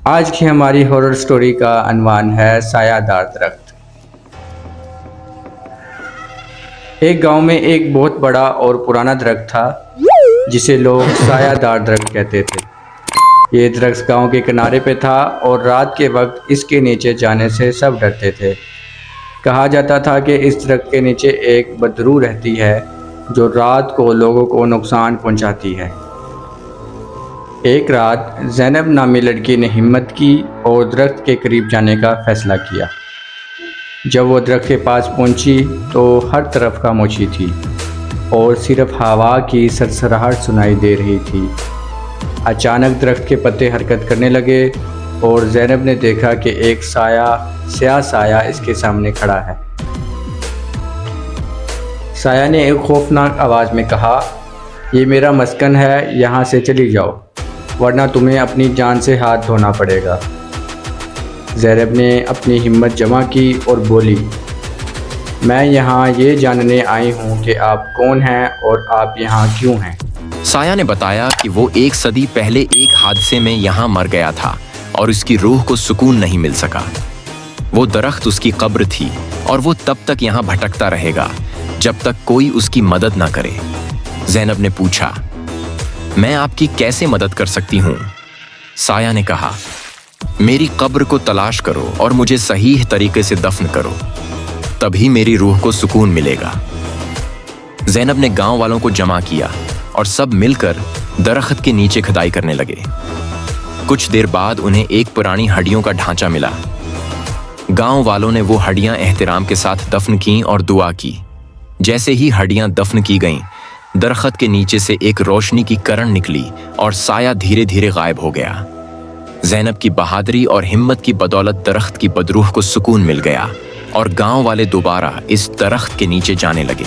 آج کی ہماری ہارر سٹوری کا عنوان ہے سایہ دار درخت۔ ایک گاؤں میں ایک بہت بڑا اور پرانا درخت تھا جسے لوگ سایہ دار درخت کہتے تھے۔ یہ درخت گاؤں کے کنارے پہ تھا اور رات کے وقت اس کے نیچے جانے سے سب ڈرتے تھے۔ کہا جاتا تھا کہ اس درخت کے نیچے ایک بدروح رہتی ہے جو رات کو لوگوں کو نقصان پہنچاتی ہے۔ ایک رات زینب نامی لڑکی نے ہمت کی اور درخت کے قریب جانے کا فیصلہ کیا۔ جب وہ درخت کے پاس پہنچی تو ہر طرف خاموشی تھی اور صرف ہوا کی سرسراہٹ سنائی دے رہی تھی۔ اچانک درخت کے پتے حرکت کرنے لگے اور زینب نے دیکھا کہ ایک سیاہ سایہ اس کے سامنے کھڑا ہے۔ سایہ نے ایک خوفناک آواز میں کہا، یہ میرا مسکن ہے، یہاں سے چلی جاؤ ورنہ تمہیں اپنی جان سے ہاتھ دھونا پڑے گا۔ زینب نے اپنی ہمت جمع کی اور بولی، میں یہاں یہ جاننے آئی ہوں کہ آپ کون ہیں اور آپ یہاں کیوں ہیں۔ سایہ نے بتایا کہ وہ 1 صدی پہلے ایک حادثے میں یہاں مر گیا تھا اور اس کی روح کو سکون نہیں مل سکا۔ وہ درخت اس کی قبر تھی اور وہ تب تک یہاں بھٹکتا رہے گا جب تک کوئی اس کی مدد نہ کرے۔ زینب نے پوچھا، میں آپ کی کیسے مدد کر سکتی ہوں؟ سایہ نے کہا، میری قبر کو تلاش کرو اور مجھے صحیح طریقے سے دفن کرو، تبھی میری روح کو سکون ملے گا۔ زینب نے گاؤں والوں کو جمع کیا اور سب مل کر درخت کے نیچے کھدائی کرنے لگے۔ کچھ دیر بعد انہیں ایک پرانی ہڈیوں کا ڈھانچہ ملا۔ گاؤں والوں نے وہ ہڈیاں احترام کے ساتھ دفن کیں اور دعا کی۔ جیسے ہی ہڈیاں دفن کی گئیں، درخت کے نیچے سے ایک روشنی کی کرن نکلی اور سایہ دھیرے دھیرے غائب ہو گیا۔ زینب کی بہادری اور ہمت کی بدولت درخت کی بدروح کو سکون مل گیا اور گاؤں والے دوبارہ اس درخت کے نیچے جانے لگے۔